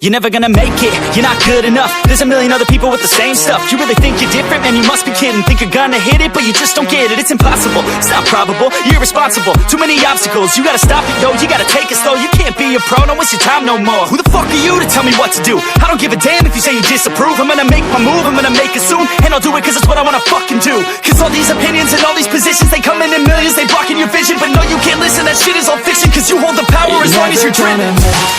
You're never gonna make it, you're not good enough. There's a million other people with the same stuff. You really think you're different? Man, you must be kidding. Think you're gonna hit it, but you just don't get it. It's impossible, it's not probable, you're irresponsible. Too many obstacles, you gotta stop it, yo. You gotta take it slow, you can't be a pro. Don't waste your time no more. Who the fuck are you to tell me what to do? I don't give a damn if you say you disapprove. I'm gonna make my move, I'm gonna make it soon. And I'll do it cause it's what I wanna fucking do. Cause all these opinions and all these positions, they come in millions, they blocking your vision. But no, you can't listen, that shit is all fiction. Cause you hold the power as long as you're dreaming.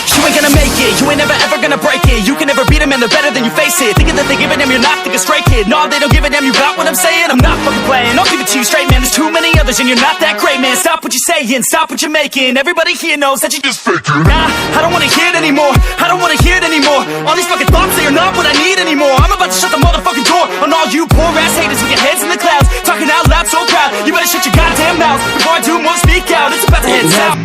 You ain't gonna make it, you ain't never ever gonna break it. You can never beat them and they're better than you, face it. Thinking that they give a damn, you're not, think a straight kid. No, they don't give a damn, you got what I'm saying? I'm not fucking playing, I'll give it to you straight, man. There's too many others and you're not that great, man. Stop what you're saying, stop what you're making. Everybody here knows that you just faking. Nah, I don't wanna hear it anymore, I don't wanna hear it anymore. All these fucking thoughts, they are not what I need anymore. I'm about to shut the motherfucking door on all you poor ass haters with your heads in the clouds, talking out loud so proud. You better shut your goddamn mouth before I do more, speak out. It's about to head south.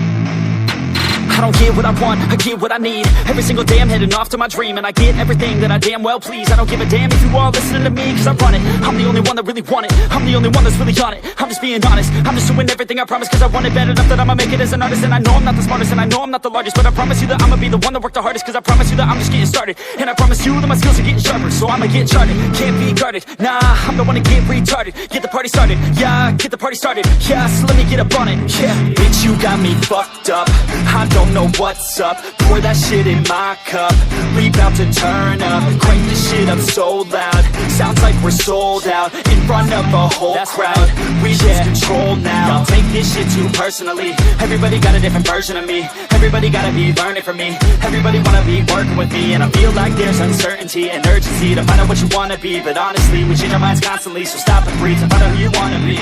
I don't get what I want, I get what I need. Every single day I'm heading off to my dream. And I get everything that I damn well please. I don't give a damn if you all listening to me, cause I run it. I'm the only one that really want it, I'm the only one that's really on it. I'm just being honest, I'm just doing everything I promise. Cause I want it bad enough that I'ma make it as an artist. And I know I'm not the smartest, and I know I'm not the largest, but I promise you that I'ma be the one that worked the hardest. Cause I promise you that I'm just getting started. And I promise you that my skills are getting sharper. So I'ma get charted, can't be guarded. Nah, I'm the one to get retarded. Get the party started, yeah, get the party started. Yeah, so let me get up on it, yeah. Bitch, you got me fucked up, I don't know what's up. Pour that shit in my cup, we bout to turn up. Crank this shit up so loud, sounds like we're sold out. In front of a whole crowd, we lose control now. Y'all take this shit too personally. Everybody got a different version of me, everybody gotta be learning from me. Everybody wanna be working with me. And I feel like there's uncertainty and urgency to find out what you wanna be. But honestly, we change our minds constantly, so stop and breathe and find out who you wanna be.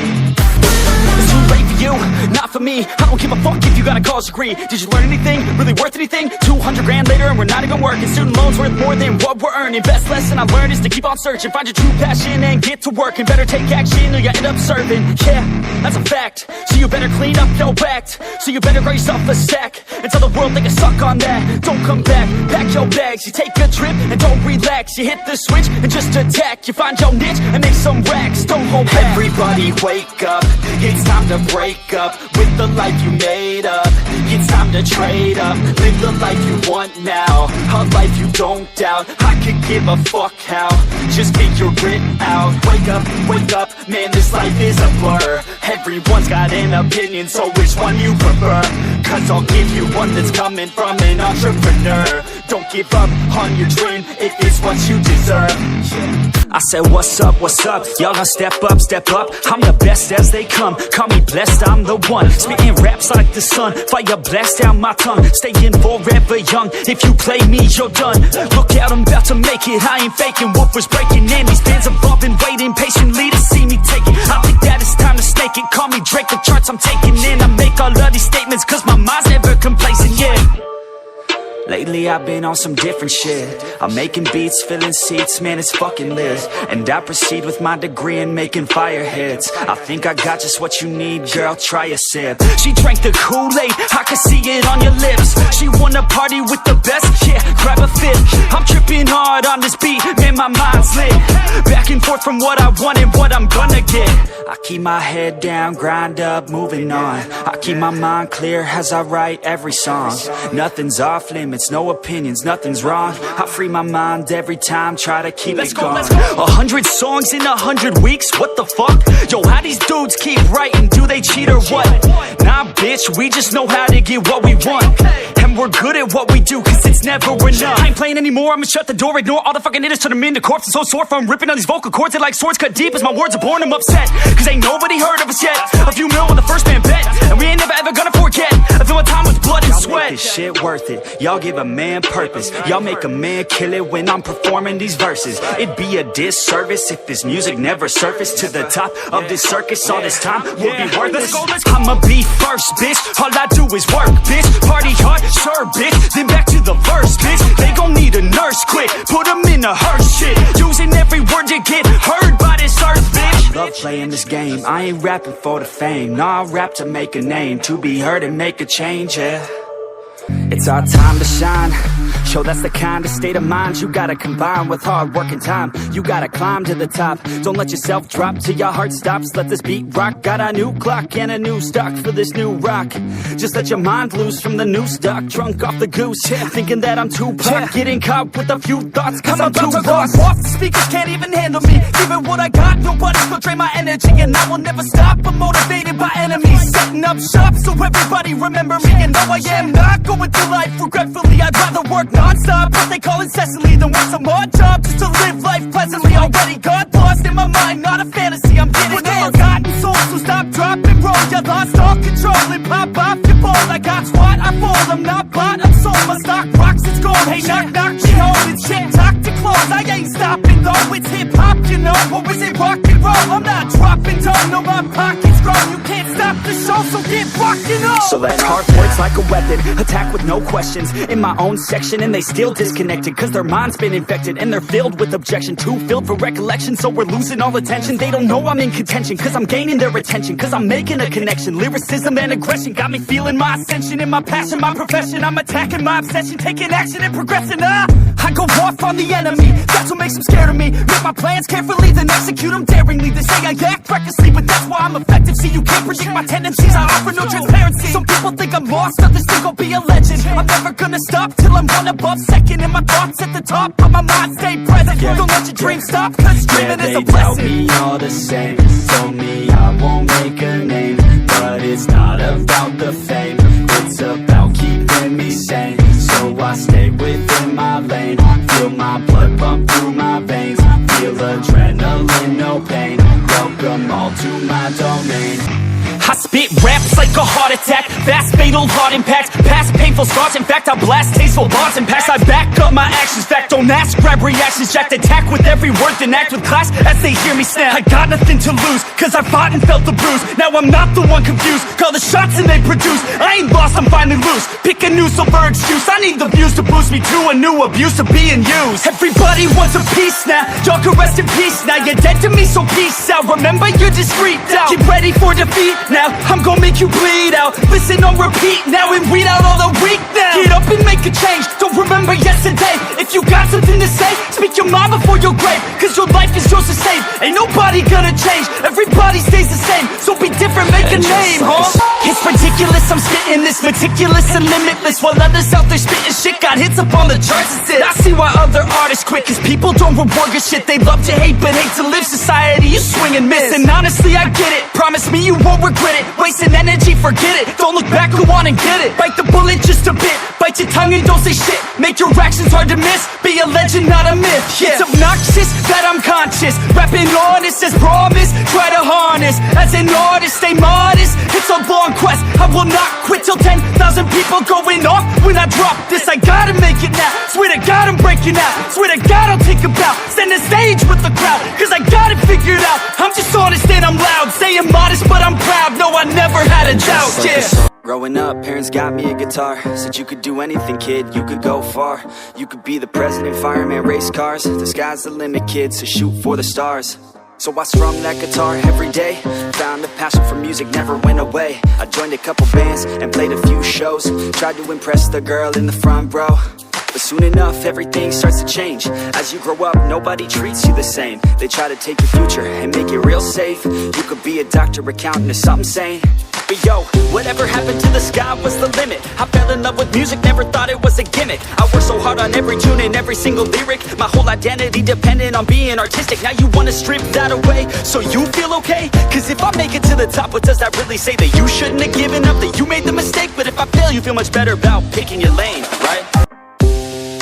It's too late for you, not for me. I don't give a fuck if you got a college degree. Did you learn anything, really worth anything? 200 grand later and we're not even working. Student loans worth more than what we're earning. Best lesson I learned is to keep on searching. Find your true passion and get to work. And better take action or you end up serving. Yeah, that's a fact. So you better clean up your act. So you better grab yourself a sack and tell the world they can suck on that. Don't come back, pack your bags. You take a trip and don't relax. You hit the switch and just attack. You find your niche and make some racks. Don't hold back. Everybody wake up, it's time to break up with the life you made up. It's time to trade up, live the life you want now, a life you don't doubt. I could give a fuck how, just get your grit out. Wake up, man, this life is a blur. Everyone's got an opinion, so which one you prefer? Cause I'll give you one that's coming from an entrepreneur. Don't give up on your dream, it is what you deserve. I said what's up, y'all gonna step up, I'm the best as they come, call me blessed, I'm the one. Spitting raps like the sun, fire blast down my tongue. Staying forever young, if you play me, you're done. Look out, I'm about to make it, I ain't faking. Woofers breaking in, these fans above been waiting patiently to see me take it. I think that it's time to snake it, call me Drake, the charts I'm taking in. I make all of these statements cause my mind's never complacent, yeah. Lately I've been on some different shit. I'm making beats, filling seats, man, it's fucking lit. And I proceed with my degree in making fire hits. I think I got just what you need, girl, try a sip. She drank the Kool-Aid, I can see it on your lips. She wanna party with the best, yeah, grab a fit. I'm tripping hard on this beat, man, my mind's lit. Back and forth from what I want and what I'm gonna get. I keep my head down, grind up, moving on. I keep my mind clear as I write every song. Nothing's off limits, no opinions, nothing's wrong. I free my mind every time, try to keep it going. 100 songs in 100 weeks, what the fuck? Yo, how these dudes keep writing, do they cheat or what? Nah bitch, we just know how to get what we want. And we're good at what we do, cause it's never enough. I ain't playing anymore, I'ma shut the door, ignore all the fucking hitters, turn them into corpses. So sore from ripping on these vocal cords, they like swords cut deep as my words are born, I'm upset. Cause ain't nobody heard of us yet. A few mil on the first man bet, and we ain't never ever gonna forget. I feel my time was blood and sweat. Make this shit worth it, y'all give a man purpose. Y'all make a man kill it when I'm performing these verses. It'd be a disservice if this music never surfaced to the top of this circus. All this time would be worthless. I'ma be first, bitch, all I do is work, bitch. Party hard, sure, bitch, then back to the verse, bitch. They gon' need a nurse quick, put them in a hearse shit. Using every word to get heard by this earth, bitch. Love playing this game, I ain't rapping for the fame. Nah, I rap to make a name, to be heard and make a change, yeah. It's our time to shine, Yo, that's the kind of state of mind you gotta combine with hard work and time. You gotta climb to the top. Don't let yourself drop till your heart stops. Let this beat rock. Got a new clock and a new stock for this new rock. Just let your mind loose from the new stock. Drunk off the goose, thinking that I'm too pop. Getting caught with a few thoughts cause I'm too lost. Off the speakers can't even handle me. Even what I got, nobody's gonna drain my energy. And I will never stop, I'm motivated by enemies. Setting up shop so everybody remember me. And no, I am not going through life regretfully. I'd rather work non-stop, what they call incessantly, than work some odd job just to live life pleasantly. Already got lost in my mind, not a fantasy, I'm getting with all forgotten souls. So stop, drop, and roll. You lost all control and pop off your ball. I got squat, I fall, I'm not bought, I'm sold. My stock rocks, it's gold. Hey, knock, knock, she holding shit, talk to close. I ain't stopping though, it's hip-hop, you know. Or is it rock and roll? I'm not dropping down, no, my pocket's grown. You can't stop the show, so get rockin' on. So that hard work's like a weapon, attack with no questions. In my own section and they still disconnected, cause their mind's been infected and they're filled with objection. Too filled for recollection, so we're losing all attention. They don't know I'm in contention, cause I'm gaining their attention, cause I'm making a connection. Lyricism and aggression got me feeling my ascension. In my passion, my profession, I'm attacking my obsession, taking action and progressing. I go off on the enemy, that's what makes them scared of me. Make my plans carefully, then execute them daringly. They say I act recklessly, but that's why I'm effective. See, you can't predict my tendencies, I offer no transparency. Some people think I'm lost, others think I'll be a legend. I'm never gonna stop till I'm one above second. And my thoughts at the top, but my mind stay present. Don't let your dreams stop, cause dreaming is a blessing. They tell me all the same, told me I won't make a name. But it's not about the fame, it's about keeping me sane. So I stay within my lane, feel my blood pump through my veins. Feel adrenaline, no pain, welcome all to my domain. I spit raps like a heart attack, fast fatal heart impact, past painful scars. In fact, I blast tasteful bars and packs. I back up my actions, fact don't ask, grab reactions, jacked. Attack with every word, then act with class as they hear me snap. I got nothing to lose, cause I fought and felt the bruise. Now I'm not the one confused, call the shots and they produce. I ain't lost, I'm finally loose, pick a new silver excuse. I need the views to boost me to a new abuse of being used. Everybody wants a piece now, y'all can rest in peace now. You're dead to me, so peace out. Remember, you're just freaked out, get ready for defeat now. I'm gonna make you bleed out. Listen on repeat now and weed out all the weak now. Get up and make a change, don't remember yesterday. If you got something to say, speak your mind before your grave, cause your life is yours to save. Ain't nobody gonna change, everybody stays the same. So be different, make a name, huh? It's ridiculous, I'm spitting this meticulous and limitless, while others out there spitting shit got hits up on the charts and shit. I see why other artists quit, cause people don't reward your shit. They love to hate but hate to live. Society, you swing and miss. And honestly, I get it, promise me you won't regret it. Wasting energy, forget it, don't look back, go on and get it. Bite the bullet just a bit, bite your tongue and don't say shit. Make your actions hard to miss, be a legend, not a myth. It's obnoxious that I'm conscious, rapping honest as promise. Try to harness, as an artist, stay modest. It's a long quest, I will not quit till 10,000 people going off when I drop this. I gotta make it now, swear to God I'm breaking out. Swear to God I'll take a bow, stand the stage with the crowd, cause I got it figured out. I'm just honest and I'm loud, saying modest but I'm proud. No, I never had a doubt, yeah. Growing up, parents got me a guitar. Said you could do anything, kid, you could go far. You could be the president, fireman, race cars. The sky's the limit, kid, so shoot for the stars. So I strummed that guitar every day, found a passion for music, never went away. I joined a couple bands and played a few shows, tried to impress the girl in the front row. But soon enough, everything starts to change. As you grow up, nobody treats you the same. They try to take your future and make it real safe. You could be a doctor, accountant, or something sane. But yo, whatever happened to the sky was the limit. I fell in love with music, never thought it was a gimmick. I worked so hard on every tune and every single lyric. My whole identity depended on being artistic. Now you wanna strip that away, so you feel okay? Cause if I make it to the top, what does that really say? That you shouldn't have given up, that you made the mistake? But if I fail, you feel much better about picking your lane, right?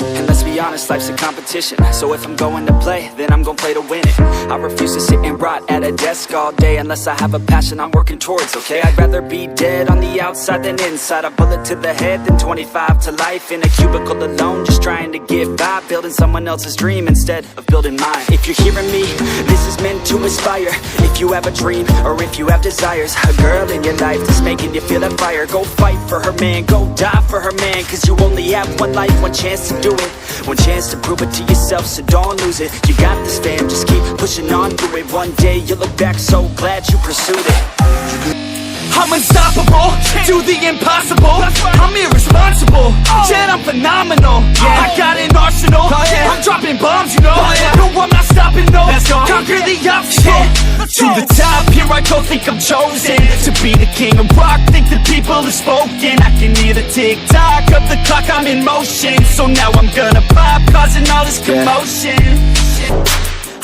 And let's be honest, life's a competition. So if I'm going to play, then I'm gonna play to win it. I refuse to sit and rot at a desk all day unless I have a passion I'm working towards, okay? I'd rather be dead on the outside than inside. A bullet to the head than 25 to life in a cubicle alone, just trying to get by, building someone else's dream instead of building mine. If you're hearing me, this is meant to inspire. If you have a dream or if you have desires, a girl in your life that's making you feel that fire, go fight for her man, go die for her man. Cause you only have one life, one chance to do it, one chance to prove it to yourself, so don't lose it. You got this, fam, just keep pushing on through it. One day you'll look back so glad you pursued it. I'm unstoppable, do the impossible. I'm irresponsible, yet I'm phenomenal. I got an arsenal, I'm dropping bombs, you know. No, I'm not stopping, no. Conquer the obstacle. To the top, here I go, think I'm chosen to be the king of rock, think the people have spoken. I can hear the tick-tock of the clock, I'm in motion. So now I'm gonna pop, causing all this commotion.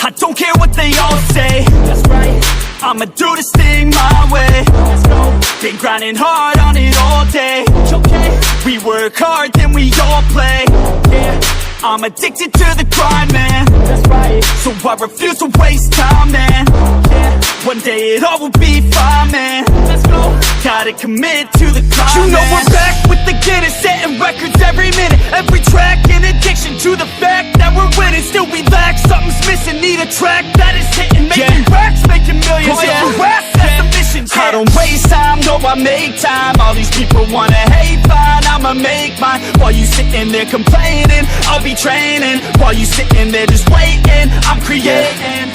I don't care what they all say, that's right, I'ma do this thing my way. Let's go. Been grinding hard on it all day. Okay. We work hard, then we all play. Yeah. I'm addicted to the grind, man. That's right. So I refuse to waste time, man. Yeah. One day it all will be fine, man. Let's go. Gotta commit to the climb. You know we're back with the Guinness, setting records every minute, every track. In addiction to the fact that we're winning, still we lack something's missing. Need a track that is hitting, making racks, making millions. That's the mission. I don't waste time, no, I make time. All these people wanna hate, fine, I'ma make mine. While you sitting there complaining, I'll be training. While you sitting there just waiting, I'm creating.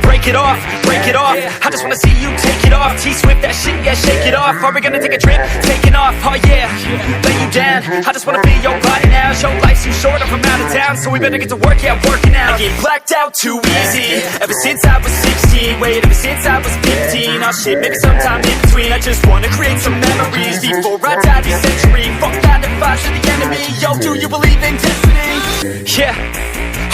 Break it off, I just wanna see you take it off. T-Swift, that shit, yeah, shake it off. Are we gonna take a trip? Taking off, oh yeah. Lay you down, I just wanna be your body now. Your life's too short, I'm from out of town, so we better get to work, yeah, working out. I get blacked out too easy, ever since I was 16. Wait, ever since I was 15. Oh shit, maybe sometime in between. I just wanna create some memories before I die this century. Fuck 9 to 5 to the enemy. Yo, do you believe in destiny? Yeah.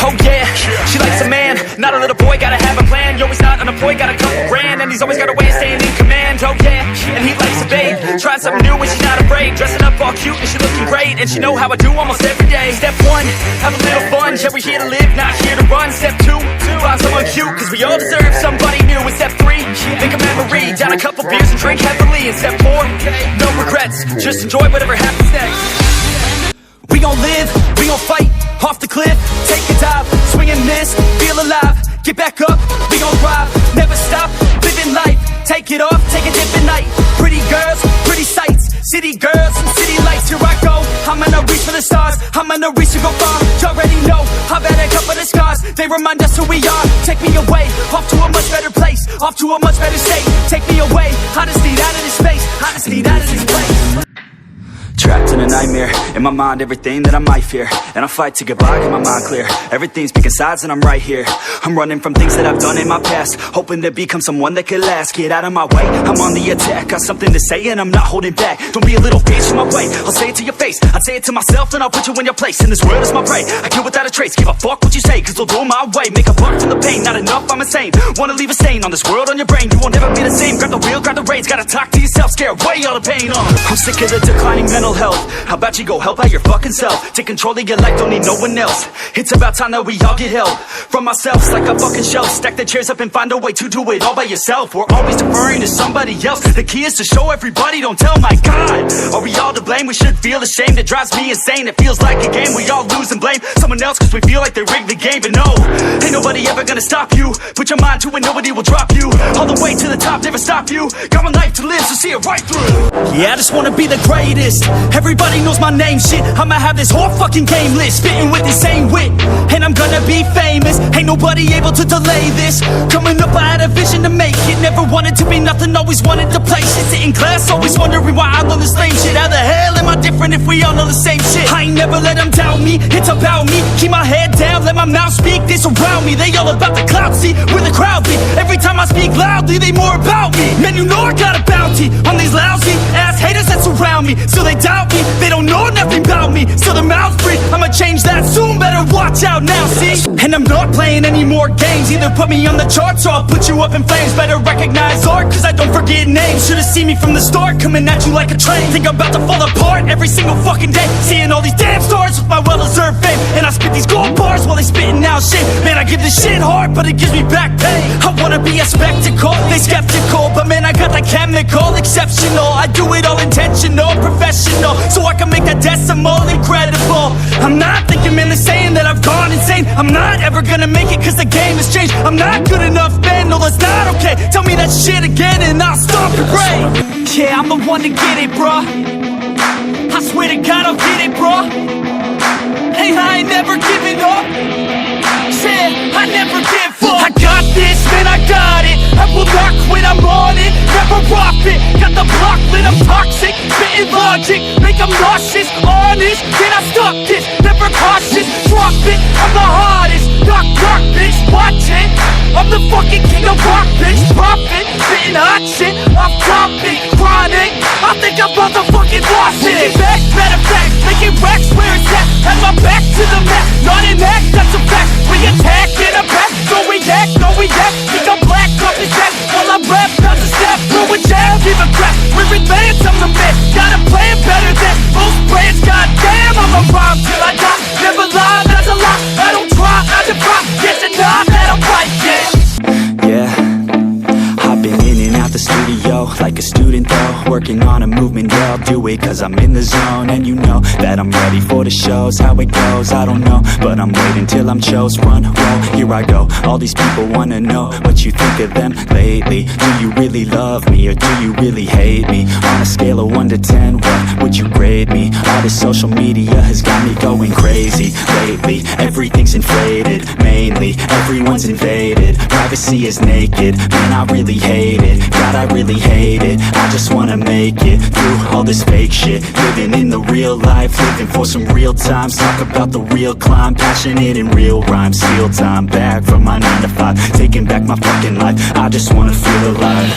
Oh yeah, she likes a man, not a little boy, gotta have a plan. Yo, he's not unemployed, got a couple grand, and he's always got a way of staying in command. Oh yeah, and he likes a babe, trying something new and she's not afraid. Dressing up all cute and she looking great, and she know how I do almost every day. Step 1, have a little fun, yeah, we're here to live, not here to run. Step 2, find someone cute, cause we all deserve somebody new. And step 3, think of memory, down a couple beers and drink heavily. And step 4, no regrets, just enjoy whatever happens next. We gon' live, we gon' fight, off the cliff, take a dive, swing and miss, feel alive, get back up, we gon' ride, never stop, living life, take it off, take a dip at night, pretty girls, pretty sights, city girls and city lights, here I go, I'm gonna reach for the stars, I'm gonna reach to go far, you already know, I've had a couple of scars, they remind us who we are, take me away, off to a much better place, off to a much better state, take me away, I just need out of this space, I just need out of this place. Trapped in a nightmare, in my mind everything that I might fear, and I fight to get by, get my mind clear. Everything's picking sides and I'm right here. I'm running from things that I've done in my past, hoping to become someone that could last. Get out of my way, I'm on the attack. Got something to say and I'm not holding back. Don't be a little bitch in my way, I'll say it to your face. I say it to myself, then I'll put you in your place. In this world is my prey, I kill without a trace. Give a fuck what you say, cause they'll do my way. Make a buck from the pain, not enough, I'm insane. Wanna leave a stain on this world, on your brain. You won't ever be the same, grab the wheel, grab the reins. Gotta talk to yourself, scare away all the pain. I'm sick of the declining mental health. How about you go help out your fucking self? Take control of your life, don't need no one else. It's about time that we all get help from ourselves, like a fucking shelf. Stack the chairs up and find a way to do it all by yourself. We're always deferring to somebody else. The key is to show everybody, don't tell. My God, are we all to blame? We should feel ashamed. It drives me insane, it feels like a game. We all lose and blame someone else cause we feel like they rigged the game. But no, ain't nobody ever gonna stop you. Put your mind to it, nobody will drop you. All the way to the top, never stop you. Got one life to live, so see it right through. Yeah, I just wanna be the greatest. Everybody knows my name, shit. I'ma have this whole fucking game list, spitting with insane wit, and I'm gonna be famous. Ain't nobody able to delay this. Coming up, I had a vision to make it. Never wanted to be nothing, always wanted to play shit. Sit in class, always wondering why I know this lame shit. How the hell am I different if we all know the same shit? I ain't never let them doubt me, it's about me. Keep my head down, let my mouth speak. They surround me, they all about the clout, see where the crowd be. Every time I speak loudly, they more about me. Man, you know I got a bounty on these lousy ass haters that surround me. Still they doubt me, they don't know nothing about me. Still their mouths free, I'ma change that soon. Better watch out now, see? And I'm not playing any more games. Either put me on the charts or I'll put you up in flames. Better recognize art, cause I don't forget names. Should've seen me from the start, coming at you like a train. Think I'm about to fall apart every single fucking day. Seeing all these damn stars with my well-deserved fame. And I spit these gold bars while they spitting out shit. Man, I give this shit hard, but it gives me back pain. I wanna be a spectacle, they skeptical, but man, I got that chemical, exceptional. I do it all intentional, professional, so I can make that decimal incredible. I'm not thinking, man, they're saying that I've gone insane. I'm not ever gonna make it cause the game has changed. I'm not good enough, man, no that's not okay. Tell me that shit again and I'll stop your brain. Yeah, I'm the one to get it, bruh. I swear to God I'll get it, bruh. Hey, I ain't never giving up. Yeah, I never give up. I got this, man, I got it. I will not quit, I'm on it. Never off it. Got the block lit, I'm toxic. Spitting logic, make them nauseous. Honest, can I stop this? Never cautious, drop it. I'm the hardest. Knock, knock, bitch, watch it. I'm the fucking king of rock, bitch. Profit, spitting hot shit. Off topic, chronic. I think I'm motherfucking lost it. Making back, matter of fact, making racks where it's at. Have my back to the mat, not an act, that's a fact. We attack in a back, no react, no react. Think I'm black, off his back. While I rap, not to step, throw a jab, give a crap. We're advanced, I'm the man. Got a plan better than most brands. Goddamn, I'm a rhyme till I die. Never lie, that's a lie. I don't try, I defy. Get the nod that I'm right, yeah. I've been in and out the studio like a student though, working on a movement, yeah, I'll do it cause I'm in the zone. And you know that I'm ready for the shows. How it goes, I don't know, but I'm waiting till I'm chose. Run, roll, here I go. All these people wanna know what you think of them lately. Do you really love me or do you really hate me? On a scale of 1 to 10, what would you grade me? All this social media has got me going crazy lately. Everything's inflated, mainly everyone's invaded. Privacy is naked, man, I really hate it. God, I really hate it. I just wanna make it through all this fake shit. Living in the real life, living for some real times. Talk about the real climb, passionate in real rhymes. Steal time back from my 9 to 5, taking back my fucking life. I just wanna feel alive.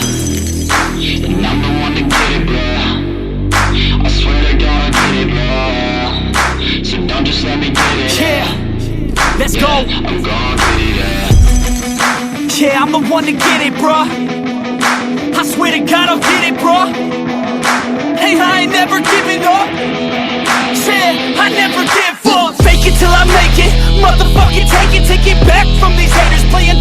And I'm the one to get it, bro. I swear to God I get it, bro. So don't just let me get it. Yeah, let's go. I'm gon' get it, yeah. Yeah, I'm the one to get it, bruh. I swear to God I'll get it, bruh. Hey, I ain't never giving up. Yeah, I never give up. Fake it till I make it. Motherfucking take it back from these haters playing